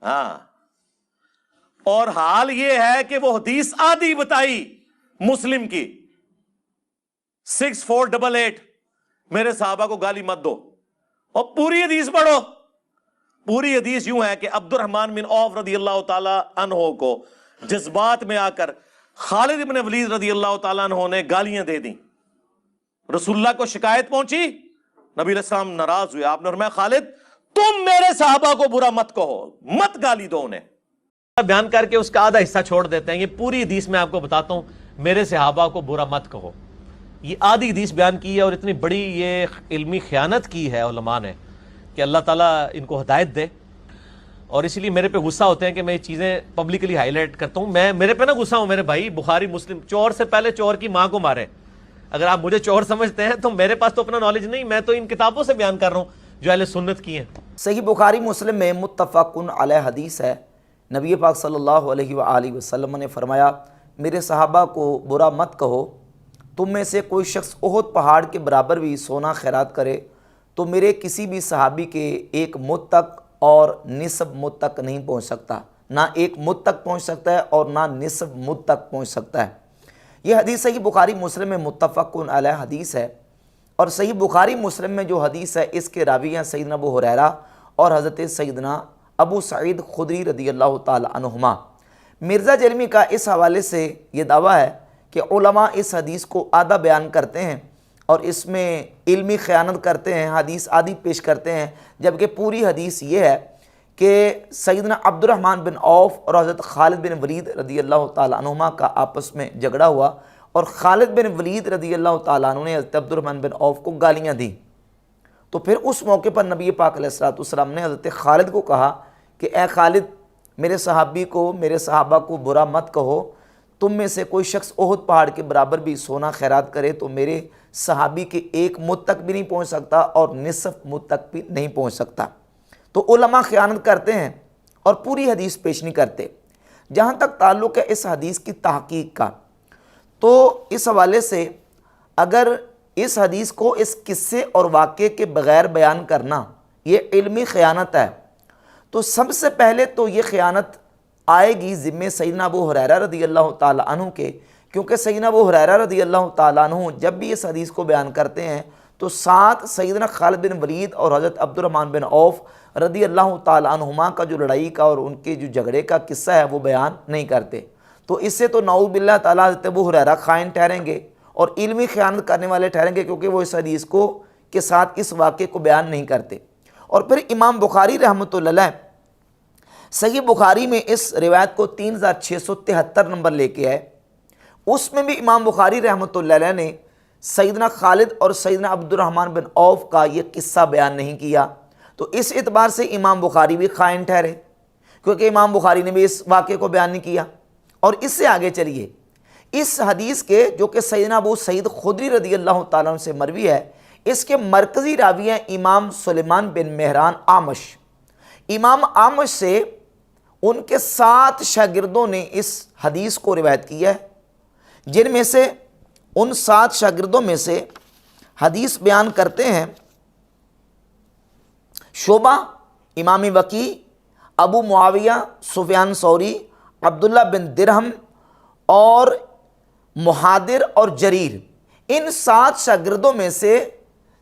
ہاں، اور حال یہ ہے کہ وہ حدیث آدھی بتائی مسلم کی 6488، میرے صحابہ کو گالی مت دو، اور پوری حدیث پڑھو. پوری حدیث یوں ہے کہ عبد الرحمن بن عوف رضی اللہ تعالی عنہ کو جذبات میں آ کر خالد بن ولید رضی اللہ تعالیٰ عنہ نے گالیاں دے دیں. رسول اللہ کو شکایت پہنچی، نبی علیہ السلام ناراض ہوئے. آپ نے فرمایا خالد تم میرے صحابہ کو برا مت کہو، مت گالی دو انہیں. بیان کر کے اس کا آدھا حصہ چھوڑ دیتے ہیں. یہ پوری حدیث میں آپ کو بتاتا ہوں، میرے صحابہ کو برا مت کہو. یہ آدھی حدیث بیان کی ہے، اور اتنی بڑی یہ علمی خیانت کی ہے علماء نے کہ اللہ تعالیٰ ان کو ہدایت دے. اور اسی لیے میرے پہ غصہ ہوتے ہیں کہ میں یہ چیزیں پبلکلی ہائی لائٹ کرتا ہوں. میرے پہ نہ غصہ ہوں میرے بھائی. بخاری مسلم، چور سے پہلے چور کی ماں کو مارے. اگر آپ مجھے چور سمجھتے ہیں تو میرے پاس تو اپنا نالج نہیں، میں تو ان کتابوں سے بیان کر رہا ہوں جو اہل سنت کی ہیں. صحیح بخاری مسلم میں متفق علیہ حدیث ہے. نبی پاک صلی اللہ علیہ وآلہ وسلم نے فرمایا میرے صحابہ کو برا مت کہو. تم میں سے کوئی شخص احد پہاڑ کے برابر بھی سونا خیرات کرے تو میرے کسی بھی صحابی کے ایک مد تک اور نصف مد تک نہیں پہنچ سکتا. نہ ایک مد تک پہنچ سکتا ہے اور نہ نصف مد تک پہنچ سکتا ہے. یہ حدیث صحیح بخاری مسلم میں متفق علیہ حدیث ہے. اور صحیح بخاری مسلم میں جو حدیث ہے اس کے راوی ہیں سیدنا ابو ہریرہ اور حضرت سیدنا ابو سعید خدری رضی اللہ تعالی عنہما. مرزا جرمی کا اس حوالے سے یہ دعویٰ ہے کہ علماء اس حدیث کو آدھا بیان کرتے ہیں اور اس میں علمی خیانت کرتے ہیں، حدیث آدھی پیش کرتے ہیں، جبکہ پوری حدیث یہ ہے کہ سیدنا عبد الرحمن بن عوف اور حضرت خالد بن ولید رضی اللہ تعالیٰ عنہما کا آپس میں جھگڑا ہوا، اور خالد بن ولید رضی اللہ تعالیٰ عنہ نے حضرت عبد الرحمن بن عوف کو گالیاں دیں. تو پھر اس موقع پر نبی پاک علیہ السلام نے حضرت خالد کو کہا کہ اے خالد میرے صحابی کو، میرے صحابہ کو برا مت کہو. تم میں سے کوئی شخص احد پہاڑ کے برابر بھی سونا خیرات کرے تو میرے صحابی کے ایک مد تک بھی نہیں پہنچ سکتا اور نصف مد تک بھی نہیں پہنچ سکتا. تو علماء خیانت کرتے ہیں اور پوری حدیث پیش نہیں کرتے. جہاں تک تعلق ہے اس حدیث کی تحقیق کا، تو اس حوالے سے اگر اس حدیث کو اس قصے اور واقعے کے بغیر بیان کرنا یہ علمی خیانت ہے، تو سب سے پہلے تو یہ خیانت آئے گی ذمہ سیدنا ابو ہریرہ رضی اللہ تعالیٰ عنہ کے، کیونکہ سیدنا ابو ہریرہ رضی اللہ تعالیٰ عنہ جب بھی اس حدیث کو بیان کرتے ہیں تو ساتھ سیدنا خالد بن ولید اور حضرت عبد الرحمن بن عوف رضی اللہ تعالیٰ عنہما کا جو لڑائی کا اور ان کے جو جھگڑے کا قصہ ہے وہ بیان نہیں کرتے. تو اس سے تو نعوذ باللہ تعالیٰ حضرت ابو ہریرہ خائن ٹھہریں گے اور علمی خیانت کرنے والے ٹھہریں گے، کیونکہ وہ اس حدیث کو کے ساتھ اس واقعے کو بیان نہیں کرتے. اور پھر امام بخاری رحمۃ اللہ علیہ صحیح بخاری میں اس روایت کو 3673 نمبر لے کے آئے. اس میں بھی امام بخاری رحمۃ اللہ علیہ نے سیدنا خالد اور سیدنا عبد الرحمن بن عوف کا یہ قصہ بیان نہیں کیا. تو اس اعتبار سے امام بخاری بھی خائن ٹھہرے، کیونکہ امام بخاری نے بھی اس واقعے کو بیان نہیں کیا. اور اس سے آگے چلیے، اس حدیث کے جو کہ سیدنا ابو سعید خدری رضی اللہ تعالیٰ عنہ سے مروی ہے، اس کے مرکزی راوی ہیں امام سلیمان بن مہران اعمش. امام اعمش سے ان کے 7 شاگردوں نے اس حدیث کو روایت کیا ہے، جن میں سے ان 7 شاگردوں میں سے حدیث بیان کرتے ہیں شعبہ، امام وقی، ابو معاویہ، سفیان ثوری، عبداللہ بن درہم اور محادر اور جریر. ان 7 شاگردوں میں سے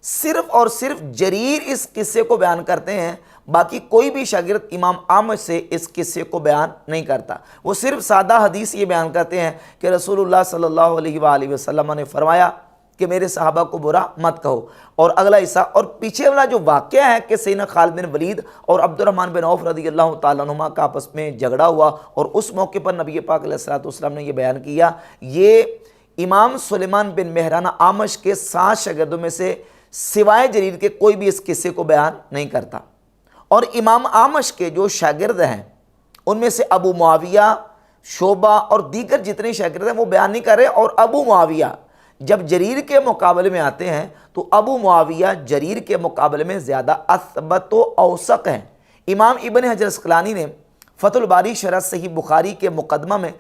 صرف اور صرف جریر اس قصے کو بیان کرتے ہیں، باقی کوئی بھی شاگرد امام اعمش سے اس قصے کو بیان نہیں کرتا. وہ صرف سادہ حدیث یہ بیان کرتے ہیں کہ رسول اللہ صلی اللہ علیہ وآلہ وسلم نے فرمایا کہ میرے صحابہ کو برا مت کہو. اور اگلا حصہ اور پیچھے والا جو واقعہ ہے کہ سیدنا خالد بن ولید اور عبد الرحمن بن عوف رضی اللہ تعالیٰ عنہما کا آپس میں جھگڑا ہوا اور اس موقع پر نبی پاک علیہ السلام نے یہ بیان کیا، یہ امام سلیمان بن مہران اعمش کے 7 شاگردوں میں سے سوائے جریر کے کوئی بھی اس قصے کو بیان نہیں کرتا. اور امام اعمش کے جو شاگرد ہیں ان میں سے ابو معاویہ، شعبہ اور دیگر جتنے شاگرد ہیں وہ بیان نہیں کر رہے. اور ابو معاویہ جب جریر کے مقابلے میں آتے ہیں تو ابو معاویہ جریر کے مقابلے میں زیادہ اثبت و اوثق ہیں. امام ابن حجر اسقلانی نے فتح الباری شرح صحیح بخاری کے مقدمہ میں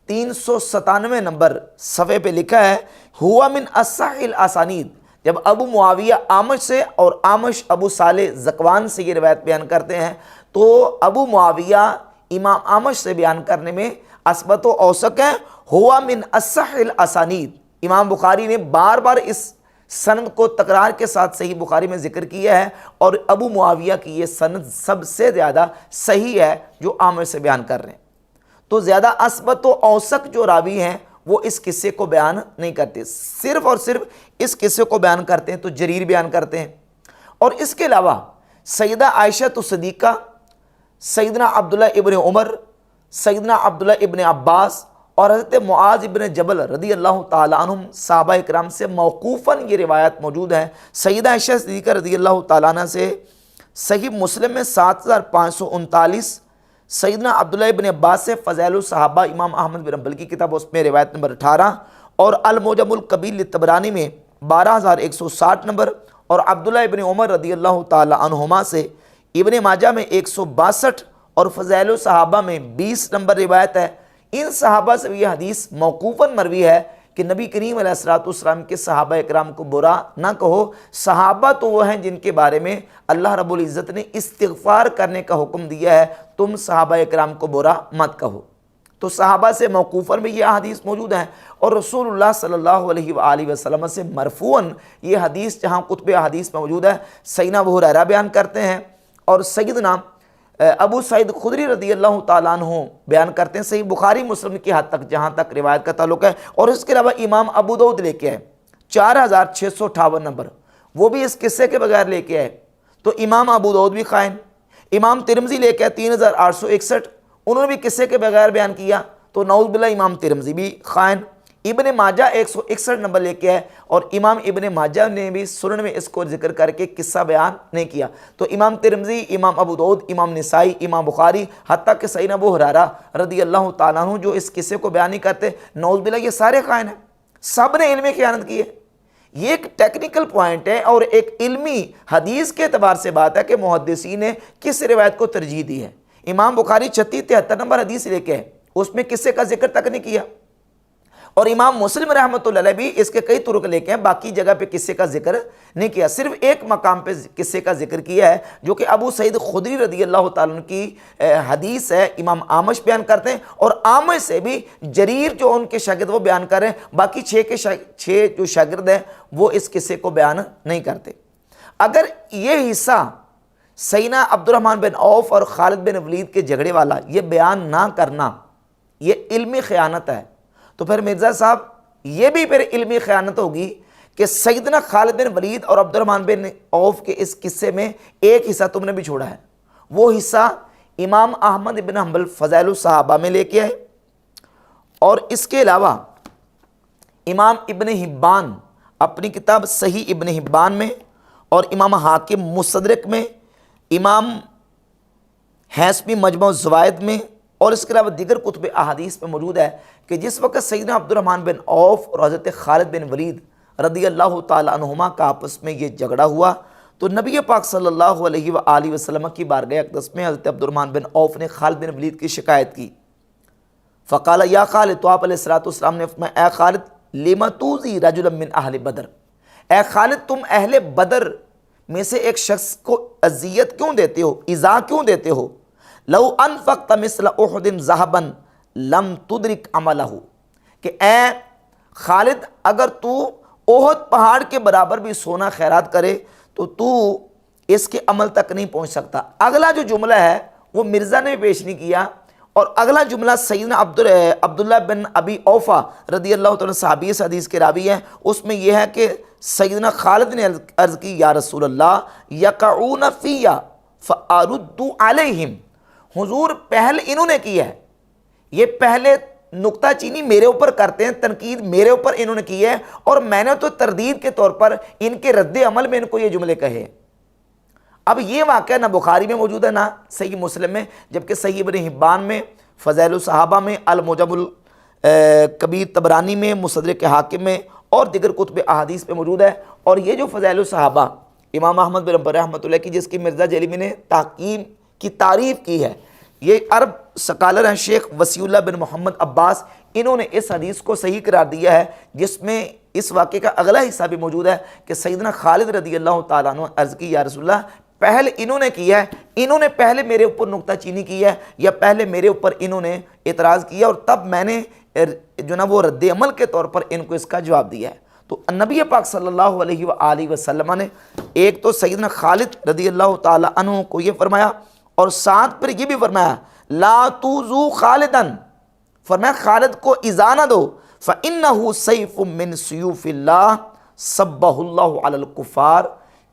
397 نمبر صفحے پہ لکھا ہے ہوا من اصح الاسانید. جب ابو معاویہ اعمش سے اور اعمش ابو صالح ذکوان سے یہ روایت بیان کرتے ہیں تو ابو معاویہ امام اعمش سے بیان کرنے میں اثبت و اوثق ہے، ہوا من اصح الاسانید۔ امام بخاری نے بار بار اس سند کو تکرار کے ساتھ صحیح بخاری میں ذکر کیا ہے، اور ابو معاویہ کی یہ سند سب سے زیادہ صحیح ہے جو اعمش سے بیان کر رہے ہیں۔ تو زیادہ اثبت و اوثق جو راوی ہیں وہ اس قصے کو بیان نہیں کرتے، صرف اور صرف اس قصے کو بیان کرتے ہیں تو جریر بیان کرتے ہیں۔ اور اس کے علاوہ سیدہ عائشہ صدیقہ، سیدنا عبداللہ ابن عمر، سیدنا عبداللہ ابن عباس اور حضرت معاذ ابن جبل رضی اللہ تعالیٰ عنہم صحابہ اکرام سے موقوفاً یہ روایت موجود ہے۔ سیدہ عائشہ صدیقہ رضی اللہ تعالیٰ عنہ سے صحیح مسلم میں 7539، سیدنا عبداللہ ابن عباس سے فضائل الصحابہ امام احمد بن حنبل کی کتاب اس میں روایت نمبر 18، اور المعجم الکبیر للطبرانی میں 12160 نمبر، اور عبداللہ ابن عمر رضی اللہ تعالی عنہما سے ابن ماجہ میں 162 اور فضائل الصحابہ میں 20 نمبر روایت ہے۔ ان صحابہ سے یہ حدیث موقوفاً مروی ہے کہ نبی کریم علیہ السلام کے صحابہ اکرام کو برا نہ کہو۔ صحابہ تو وہ ہیں جن کے بارے میں اللہ رب العزت نے استغفار کرنے کا حکم دیا ہے، تم صحابہ اکرام کو برا مت کہو۔ تو صحابہ سے موقوفاً بھی یہ حدیث موجود ہے، اور رسول اللہ صلی اللہ علیہ وآلہ وسلم سے مرفوعاً یہ حدیث جہاں کتب حدیث میں موجود ہے، سیدنا ابو ہریرہ بیان کرتے ہیں اور سیدنا ابو سعید خدری رضی اللہ تعالیٰ عنہ بیان کرتے ہیں، صحیح بخاری مسلم کی حد تک جہاں تک روایت کا تعلق ہے۔ اور اس کے علاوہ امام ابو داؤد لے کے آئے 4658 نمبر، وہ بھی اس قصے کے بغیر لے کے آئے، تو امام ابو داؤد بھی خائن۔ امام ترمذی لے کے آئے 3861، انہوں نے بھی قصے کے بغیر بیان کیا، تو نعوذ باللہ امام ترمذی بھی خائن۔ ابن ماجہ 161 نمبر لے کے آئے، اور امام ابن ماجہ نے بھی سنن میں اس کو ذکر کر کے قصہ بیان نہیں کیا۔ تو امام ترمذی، امام ابو داؤد، امام نسائی، امام بخاری، حتیٰ کہ سیدنا ابو ہریرہ رضی اللہ تعالیٰ عنہ جو اس قصے کو بیان نہیں کرتے، نعوذ باللہ یہ سارے خائن ہیں، سب نے علم خیانت کی ہے۔ یہ ایک ٹیکنیکل پوائنٹ ہے اور ایک علمی حدیث کے اعتبار سے بات ہے کہ محدثین نے کس روایت کو ترجیح دی ہے۔ امام بخاری 3673 نمبر حدیث لے کے ہے، اس میں قصے کا ذکر تک نہیں کیا، اور امام مسلم رحمۃ اللہ علیہ بھی اس کے کئی طرق لے کے ہیں، باقی جگہ پہ قصے کا ذکر نہیں کیا، صرف ایک مقام پہ قصے کا ذکر کیا ہے جو کہ ابو سعید خدری رضی اللہ تعالیٰ عنہ کی حدیث ہے، امام اعمش بیان کرتے ہیں، اور اعمش سے بھی جریر جو ان کے شاگرد وہ بیان کر رہے ہیں، باقی 6 جو شاگرد ہیں وہ اس قصے کو بیان نہیں کرتے۔ اگر یہ حصہ سیدنا عبد الرحمن بن عوف اور خالد بن ولید کے جھگڑے والا یہ بیان نہ کرنا یہ علمی خیانت ہے، تو پھر مرزا صاحب یہ بھی پھر علمی خیانت ہوگی کہ سیدنا خالد بن ولید اور عبد الرحمن بن عوف کے اس قصے میں ایک حصہ تم نے بھی چھوڑا ہے، وہ حصہ امام احمد بن حنبل فضائل الصحابہ میں لے کے آئے، اور اس کے علاوہ امام ابن حبان اپنی کتاب صحیح ابن حبان میں، اور امام حاکم مستدرک میں، امام حیثمی مجمع الزوائد میں، اور اس کے علاوہ دیگر کتب احادیث میں موجود ہے کہ جس وقت سیدنا عبد الرحمن بن عوف اور حضرت خالد بن ولید رضی اللہ تعالی عنہما کا آپس میں یہ جھگڑا ہوا، تو نبی پاک صلی اللہ علیہ وآلہ وسلم کی بارگاہ اقدس میں حضرت عبد الرحمن بن عوف نے خالد بن ولید کی شکایت کی، فقال یا خالد، تو آپ علیہ السلام نے فرمایا اے خالد لما توذی رجلا من اہل بدر، اے خالد تم اہل بدر میں سے ایک شخص کو اذیت کیوں دیتے ہو، ایذا کیوں دیتے ہو، لو انفقت مثل احد ذهبا لم تدرک عملہ، کہ اے خالد اگر تو احد پہاڑ کے برابر بھی سونا خیرات کرے تو اس کے عمل تک نہیں پہنچ سکتا۔ اگلا جو جملہ ہے وہ مرزا نے پیش نہیں کیا، اور اگلا جملہ سیدنا عبداللہ بن ابی اوفا رضی اللہ تعالیٰ صحابی اس حدیث کے راوی ہیں، اس میں یہ ہے کہ سیدنا خالد نے عرض کی یا رسول اللہ یقعون فیا فارد علیہم، حضور پہل انہوں نے کی ہے، یہ پہلے نکتہ چینی میرے اوپر کرتے ہیں، تنقید میرے اوپر انہوں نے کی ہے، اور میں نے تو تردید کے طور پر ان کے رد عمل میں ان کو یہ جملے کہے۔ اب یہ واقعہ نہ بخاری میں موجود ہے نہ صحیح مسلم میں، جبکہ صحیح ابن حبان میں، فضائل الصحابہ میں، المعجم الکبیر طبرانی میں، مستدرک حاکم میں اور دیگر کتب احادیث میں موجود ہے۔ اور یہ جو فضائل الصحابہ امام احمد بن حنبل رحمۃ اللہ کی جس کی مرزا جیلمی نے تحقیم کی تعریف کی ہے، یہ عرب سکالر ہیں شیخ وسیع اللہ بن محمد عباس، انہوں نے اس حدیث کو صحیح قرار دیا ہے، جس میں اس واقعے کا اگلا حصہ بھی موجود ہے کہ سیدنا خالد رضی اللہ تعالیٰ عنہ عرض کی یا رسول اللہ پہل انہوں نے کیا ہے, انہوں نے پہلے میرے اوپر نکتہ چینی کی ہے, یا پہلے میرے اوپر انہوں نے اعتراض کیا اور تب میں نے جو نا وہ رد عمل کے طور پر ان کو اس کا جواب دیا ہے. تو نبی پاک صلی اللہ علیہ وآلہ وسلم نے ایک تو سیدنا خالد رضی اللہ تعالی عنہ کو یہ فرمایا, اور ساتھ پھر یہ بھی فرمایا لا توزو خالدن, فرمایا خالد کو ایذا نہ دو, فإنہ سیف من سیوف اللہ صبہ اللہ علی الکفار,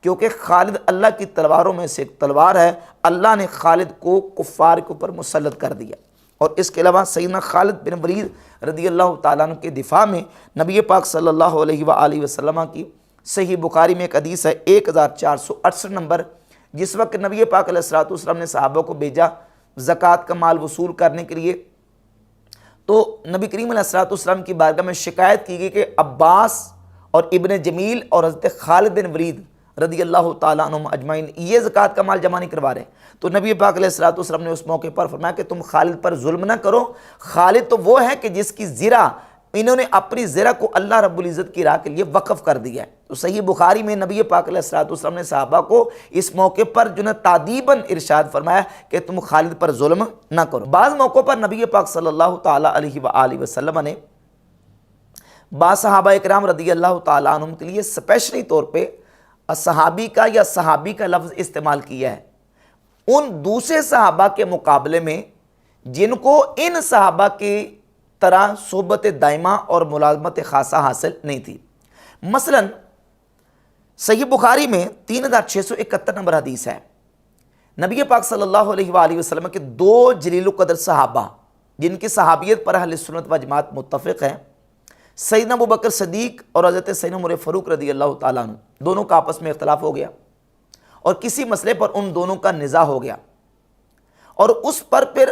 کیونکہ خالد اللہ کی تلواروں میں سے ایک تلوار ہے, اللہ نے خالد کو کفار کے اوپر مسلط کر دیا. اور اس کے علاوہ سیدنا خالد بن ولید رضی اللہ تعالیٰ عنہ کے دفاع میں نبی پاک صلی اللہ علیہ وآلہ وسلم کی صحیح بخاری میں ایک حدیث ہے 1468 نمبر, جس وقت نبی پاک علیہ الصلوۃ والسلام نے صحابہ کو بھیجا زکوٰۃ کا مال وصول کرنے کے لیے, تو نبی کریم علیہ الصلوۃ والسلام کی بارگاہ میں شکایت کی گئی کہ عباس اور ابن جمیل اور حضرت خالد بن ولید رضی اللہ تعالیٰ عنہم اجمعین یہ زکوٰۃ کا مال جمع نہیں کروا رہے. تو نبی پاک علیہ الصلوۃ والسلام نے اس موقع پر فرمایا کہ تم خالد پر ظلم نہ کرو, خالد تو وہ ہے کہ جس کی زرہ انہوں نے اپنی زرہ کو اللہ رب العزت کی راہ کے لیے وقف کر دیا ہے. تو صحیح بخاری میں نبی پاک علیہ الصلوۃ والسلام نے صحابہ کو اس موقع پر جو نا تادیباً ارشاد فرمایا کہ تم خالد پر ظلم نہ کرو. بعض موقعوں پر نبی پاک صلی اللہ تعالیٰ علیہ وآلہ وسلم نے بعض صحابہ اکرام رضی اللہ تعالیٰ عنہم کے لیے اسپیشلی طور پہ صحابی کا یا صحابی کا لفظ استعمال کیا ہے ان دوسرے صحابہ کے مقابلے میں جن کو ان صحابہ کی طرح صحبت دائمہ اور ملازمت خاصہ حاصل نہیں تھی. مثلا صحیح بخاری میں 3671 نمبر حدیث ہے, نبی پاک صلی اللہ علیہ وآلہ وسلم کے دو جلیل القدر صحابہ جن کی صحابیت پر اہل سنت و جماعت متفق ہیں, سیدنا ابوبکر صدیق اور حضرت سیدنا عمر فاروق رضی اللہ تعالیٰ عنہ, دونوں کا آپس میں اختلاف ہو گیا اور کسی مسئلے پر ان دونوں کا نزاع ہو گیا, اور اس پر پھر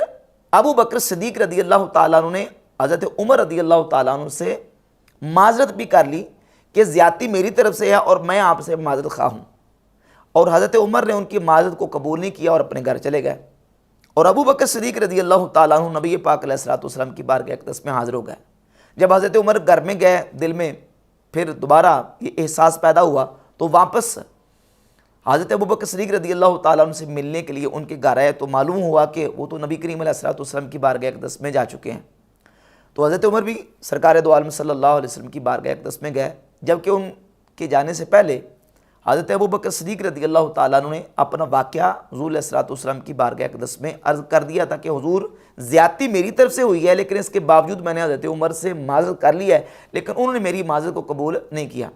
ابوبکر صدیق رضی اللہ تعالیٰ عنہ نے حضرت عمر رضی اللہ تعالیٰ عنہ سے معذرت بھی کر لی کہ زیادتی میری طرف سے ہے اور میں آپ سے معذرت خواہ ہوں, اور حضرت عمر نے ان کی معذرت کو قبول نہیں کیا اور اپنے گھر چلے گئے, اور ابوبکر صدیق رضی اللہ تعالیٰ عنہ نبی پاک علیہ الصلوۃ والسلام کی بارگاہ اقدس میں حاضر ہو گئے. جب حضرت عمر گھر میں گئے, دل میں پھر دوبارہ یہ احساس پیدا ہوا تو واپس حضرت ابوبکر صدیق رضی اللہ تعالیٰ عنہ سے ملنے کے لیے ان کے گھر آئے, تو معلوم ہوا کہ وہ تو نبی کریم علیہ الصلوۃ والسلام کی بارگاہ اقدس میں جا چکے ہیں. تو حضرت عمر بھی سرکار دو عالم صلی اللہ علیہ وسلم کی بارگاہ اقدس میں گئے, جبکہ ان کے جانے سے پہلے حضرت ابوبکر صدیق رضی اللہ تعالیٰ عنہ نے اپنا واقعہ حضور علیہ الصلوۃ والسلام کی بارگاہ اقدس میں عرض کر دیا تھا کہ حضور زیادتی میری طرف سے ہوئی ہے, لیکن اس کے باوجود میں نے حضرت عمر سے معذرت کر لی ہے, لیکن انہوں نے میری معذرت کو قبول نہیں کیا.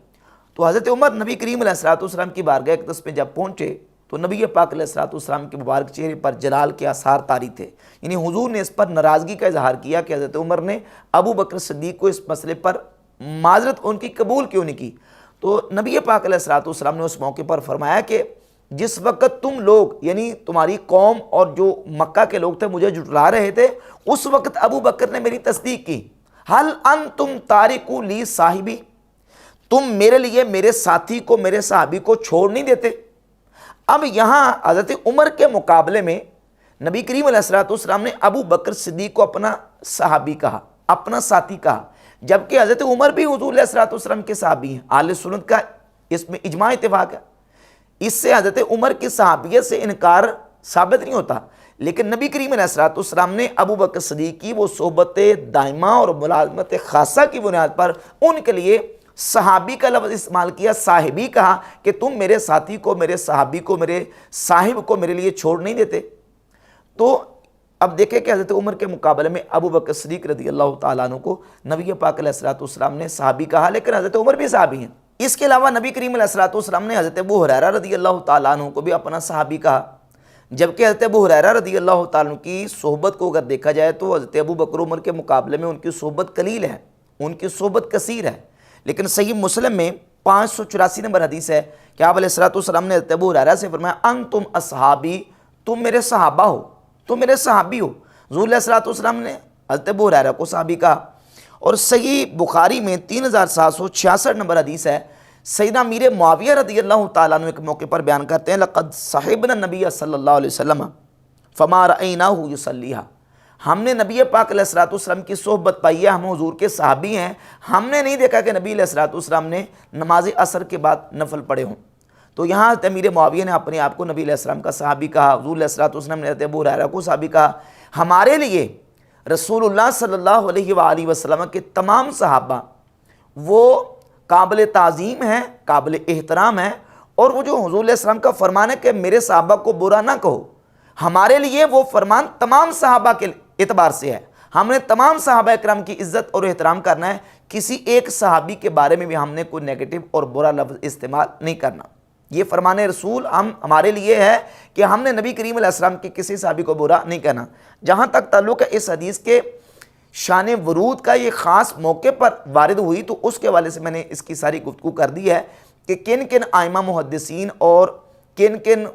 تو حضرت عمر نبی کریم علیہ الصلوۃ والسلام کی بارگاہ اقدس میں جب پہنچے تو نبی پاک علیہ الصلوۃ والسلام کے مبارک چہرے پر جلال کے آثار طاری تھے, یعنی حضور نے اس پر ناراضگی کا اظہار کیا کہ حضرت عمر نے ابو بکر صدیق کو اس مسئلے پر معذرت ان کی قبول کیوں نہیں کی. تو نبی پاک علیہ الصلوۃ والسلام نے اس موقع پر فرمایا کہ جس وقت تم لوگ یعنی تمہاری قوم اور جو مکہ کے لوگ تھے مجھے جھٹلا رہے تھے, اس وقت ابو بکر نے میری تصدیق کی. حل انتم تارکو لی صاحبی, تم میرے لیے میرے ساتھی کو میرے صحابی کو چھوڑ نہیں دیتے. اب یہاں حضرت عمر کے مقابلے میں نبی کریم علیہ الصلوۃ والسلام نے ابو بکر صدیق کو اپنا صحابی کہا, اپنا ساتھی کہا, جبکہ حضرت عمر بھی حضور علیہ الصلوۃ والسلام کے صحابی ہیں. اہل سنت کا اس میں اجماع اتفاق ہے, اس سے حضرت عمر کی صحابیت سے انکار ثابت نہیں ہوتا, لیکن نبی کریم علیہ الصلوۃ والسلام نے ابو بکر صدیق کی وہ صحبت دائمہ اور ملازمت خاصہ کی بنیاد پر ان کے لیے صحابی کا لفظ استعمال کیا, صاحبی کہا کہ تم میرے ساتھی کو میرے صحابی کو میرے صاحب کو میرے لیے چھوڑ نہیں دیتے. تو اب دیکھیں کہ حضرت عمر کے مقابلے میں ابو بکر صدیق رضی اللہ تعالیٰ عنہ کو نبی پاک علیہ الصلوۃ والسلام نے صحابی کہا, لیکن حضرت عمر بھی صحابی ہیں. اس کے علاوہ نبی کریم علیہ الصلوۃ والسلام نے حضرت ابو ہریرہ رضی اللہ تعالیٰ عنہ کو بھی اپنا صحابی کہا, جبکہ حضرت ابو ہریرہ رضی اللہ تعالیٰ عنہ کی صحبت کو اگر دیکھا جائے تو حضرت ابو بکر عمر کے مقابلے میں ان کی صحبت قلیل ہے, ان کی صحبت کثیر ہے. لیکن صحیح مسلم میں 584 نمبر حدیث ہے کہ آپ علیہ الصلوۃ والسلام نے حضرت ابو ہریرہ سے فرمایا انتم اصحابی, تم میرے صحابہ ہو, تم میرے صحابی ہو. حضور علیہ الصلوۃ والسلام نے حضرت ابو ہریرہ کو صحابی کہا. اور صحیح بخاری میں 3766 نمبر حدیث ہے, سیدنا امیر معاویہ رضی اللہ تعالیٰ عنہ ایک موقع پر بیان کرتے ہیں لقد صحبنا النبی صلی اللہ علیہ وسلم فما رأیناہ یصلیھا, ہم نے نبی پاک علیہ الصلوۃ والسلام کی صحبت پائی ہے, ہم حضور کے صحابی ہیں, ہم نے نہیں دیکھا کہ نبی علیہ الصلوۃ والسلام نے نماز عصر کے بعد نفل پڑھے ہوں. تو یہاں امیر معاویہ نے اپنے آپ کو نبی علیہ السلام کا صحابی کہا، حضور علیہ السلام نے ابو ہریرہ کو صحابی کہا۔ ہمارے لیے رسول اللہ صلی اللہ علیہ وآلہ وسلم کے تمام صحابہ وہ قابل تعظیم ہیں، قابل احترام ہیں، اور وہ جو حضور علیہ السلام کا فرمان ہے کہ میرے صحابہ کو برا نہ کہو، ہمارے لیے وہ فرمان تمام صحابہ کے اعتبار سے ہے۔ ہم نے تمام صحابہ اکرام کی عزت اور احترام کرنا ہے، کسی ایک صحابی کے بارے میں بھی ہم نے کوئی نیگیٹو اور برا لفظ استعمال نہیں کرنا۔ یہ فرمان رسول ہمارے لیے ہے کہ ہم نے نبی کریم علیہ السلام کے کسی صحابی کو برا نہیں کرنا۔ جہاں تک تعلق ہے اس حدیث کے شان ورود کا، یہ خاص موقع پر وارد ہوئی، تو اس کے حوالے سے میں نے اس کی ساری گفتگو کر دی ہے کہ کن کن ائمہ محدثین اور کن کن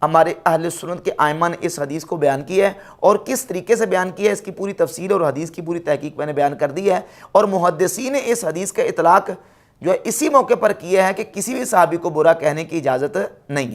ہمارے اہل سنت کے ائمہ نے اس حدیث کو بیان کیا ہے اور کس طریقے سے بیان کیا ہے، اس کی پوری تفصیل اور حدیث کی پوری تحقیق میں نے بیان کر دی ہے۔ اور محدثین نے اس حدیث کا اطلاق جو ہے اسی موقع پر کیا ہے کہ کسی بھی صحابی کو برا کہنے کی اجازت نہیں ہے۔